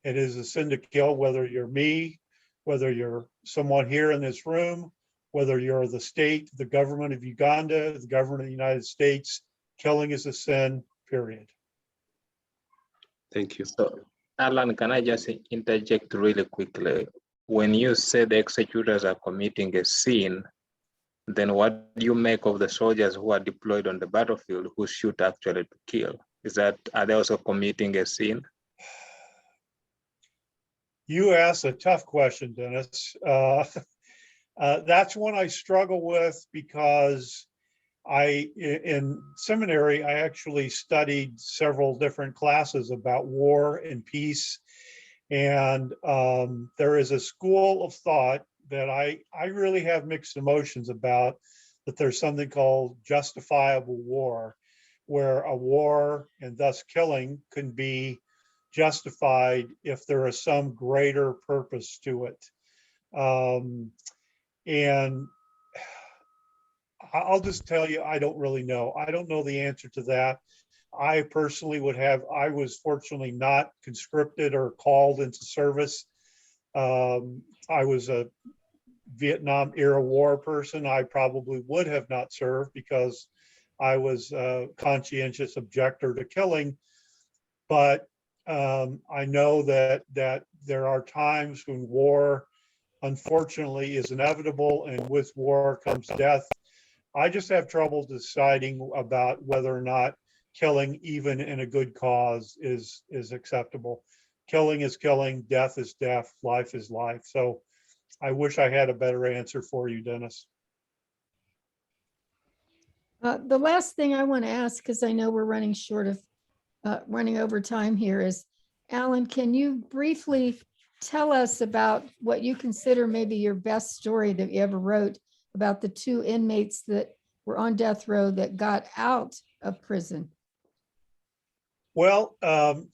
It is a sin to kill whether you're me, whether you're someone here in this room, whether you're the state, the government of Uganda, the government of the United States. Killing is a sin, period. Thank you. So, Alan, can I just interject really quickly? When you say the executors are committing a sin, then what do you make of the soldiers who are deployed on the battlefield who shoot actually to kill? Are they also committing a sin? You asked a tough question, Dennis. That's one I struggle with because in seminary, I actually studied several different classes about war and peace. And there is a school of thought that I really have mixed emotions about, that there's something called justifiable war, where a war and thus killing can be justified if there is some greater purpose to it. And I'll just tell you, I don't really know. I don't know the answer to that. I personally I was fortunately not conscripted or called into service. I was a Vietnam era war person. I probably would have not served because I was a conscientious objector to killing, but I know that there are times when war, unfortunately, is inevitable, and with war comes death. I just have trouble deciding about whether or not killing, even in a good cause, is acceptable. Killing is killing, death is death, life is life. So I wish I had a better answer for you, Dennis. The last thing I want to ask, because I know we're running short of running over time here, is Alan, can you briefly tell us about what you consider maybe your best story that you ever wrote about the 2 inmates that were on death row that got out of prison? Well,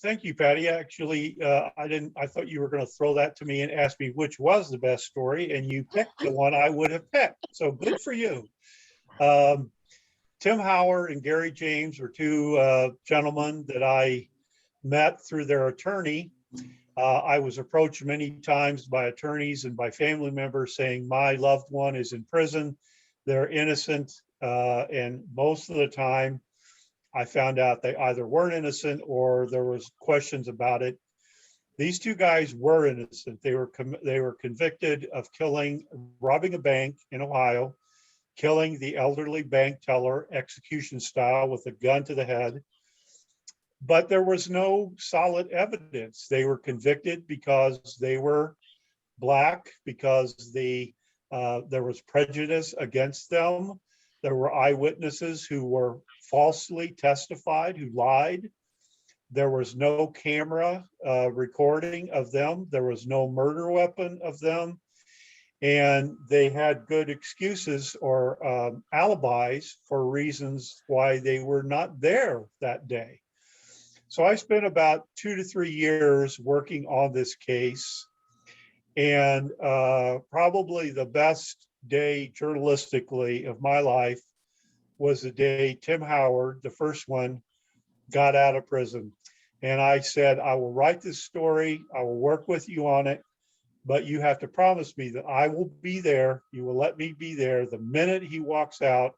thank you, Patty. Actually, I thought you were going to throw that to me and ask me which was the best story, and you picked the one I would have picked. So good for you. Tim Howard and Gary James were 2 gentlemen that I met through their attorney. I was approached many times by attorneys and by family members saying, my loved one is in prison, they're innocent, and most of the time I found out they either weren't innocent or there was questions about it. These 2 guys were innocent. They were convicted of robbing a bank in Ohio, killing the elderly bank teller execution style with a gun to the head. But there was no solid evidence. They were convicted because they were Black, because there was prejudice against them. There were eyewitnesses who were falsely testified, who lied. There was no camera recording of them. There was no murder weapon of them. And they had good excuses or alibis for reasons why they were not there that day. So I spent about 2 to 3 years working on this case, and probably the best day journalistically of my life was the day Tim Howard, the first one, got out of prison. And I said, I will write this story, I will work with you on it, but you have to promise me that I will be there, you will let me be there the minute he walks out.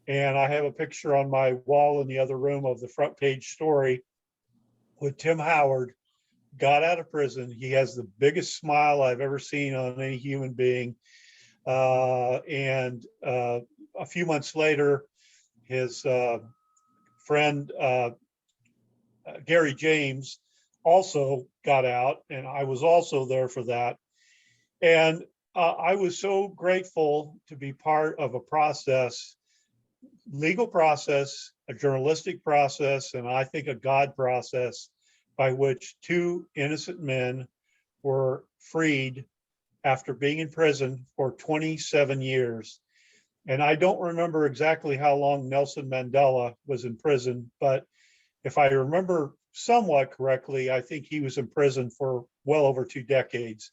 And I have a picture on my wall in the other room of the front page story with Tim Howard got out of prison. He has the biggest smile I've ever seen on any human being. And a few months later, his friend, Gary James, also got out, and I was also there for that. And I was so grateful to be part of a process, legal process, a journalistic process, and I think a God process by which 2 innocent men were freed after being in prison for 27 years. And I don't remember exactly how long Nelson Mandela was in prison, but if I remember somewhat correctly, I think he was in prison for well over 2 decades.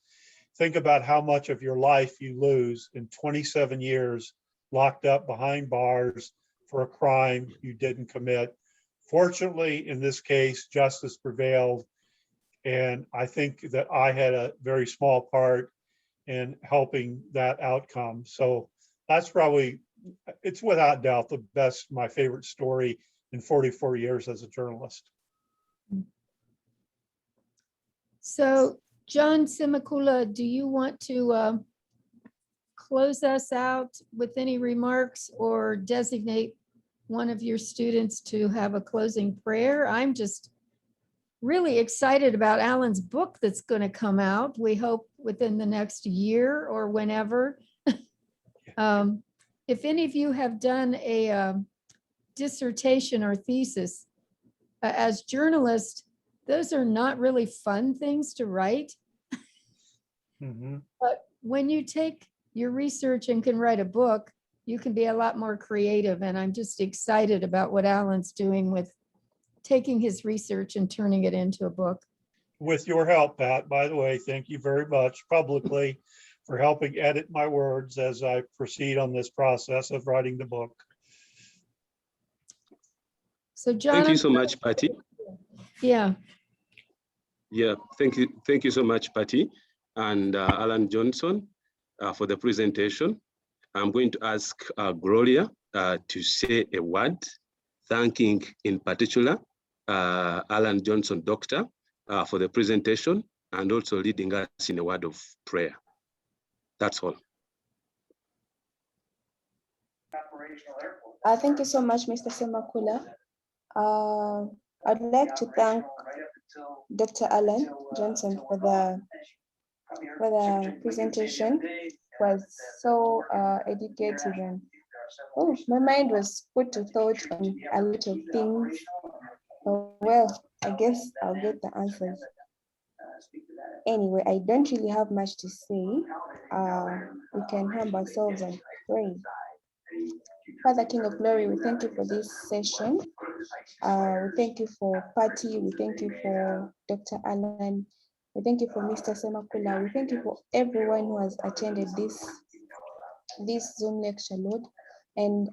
Think about how much of your life you lose in 27 years locked up behind bars for a crime you didn't commit. Fortunately, in this case, justice prevailed. And I think that I had a very small part in helping that outcome. So that's probably, it's without doubt the best, my favorite story in 44 years as a journalist. So John Simakula, do you want to close us out with any remarks or designate one of your students to have a closing prayer? I'm just really excited about Alan's book that's going to come out. We hope within the next year or whenever. If any of you have done a dissertation or thesis, as journalists, those are not really fun things to write. But when you take your research and can write a book, you can be a lot more creative. And I'm just excited about what Alan's doing with taking his research and turning it into a book. With your help, Pat, by the way, thank you very much publicly for helping edit my words as I proceed on this process of writing the book. So John, Thank you so much, Patty. Yeah. Yeah, thank you so much, Patty and Alan Johnson for the presentation. I'm going to ask Gloria to say a word, thanking in particular Alan Johnson, Doctor, for the presentation and also leading us in a word of prayer. That's all. Thank you so much, Mr. Semakula. I'd like to thank Dr. Alan Johnson for the presentation. It was so educative, and my mind was put to thought on a lot of things. Well, I guess I'll get the answers. Anyway, I don't really have much to say. We can humble ourselves and pray. Father, King of Glory, we thank you for this session. We thank you for Patty. We thank you for Dr. Alan. We thank you for Mr. Semakula. We thank you for everyone who has attended this Zoom lecture, Lord. And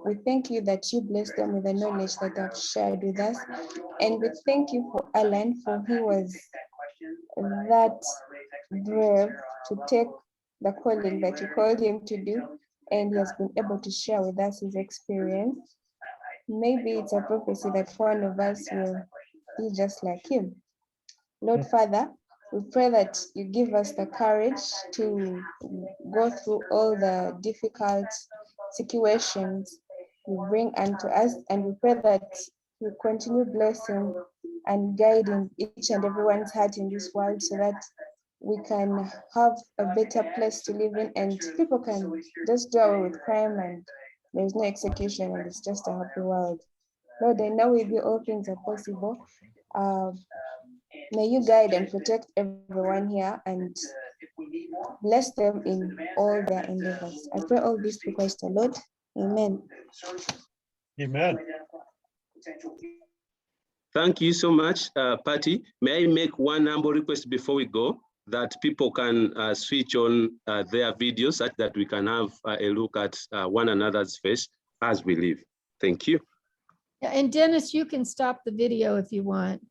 we thank you that you bless them with the knowledge that they've shared with us. And we thank you for Alan, for he was that brave to take the calling that you called him to do. And he has been able to share with us his experience. Maybe it's a prophecy that one of us will be just like him. Lord Father, we pray that you give us the courage to go through all the difficult situations you bring unto us, and we pray that you continue blessing and guiding each and everyone's heart in this world so that we can have a better place to live in, and people can just do away with crime and there's no execution and it's just a happy world. Lord, I know with you all things are possible. May you guide and protect everyone here and bless them in all their endeavors. I pray all this through Christ the Lord. Amen. Amen. Thank you so much, Patty. May I make one humble request before we go, that people can switch on their videos such that we can have a look at one another's face as we leave. Thank you. Yeah, and Dennis, you can stop the video if you want.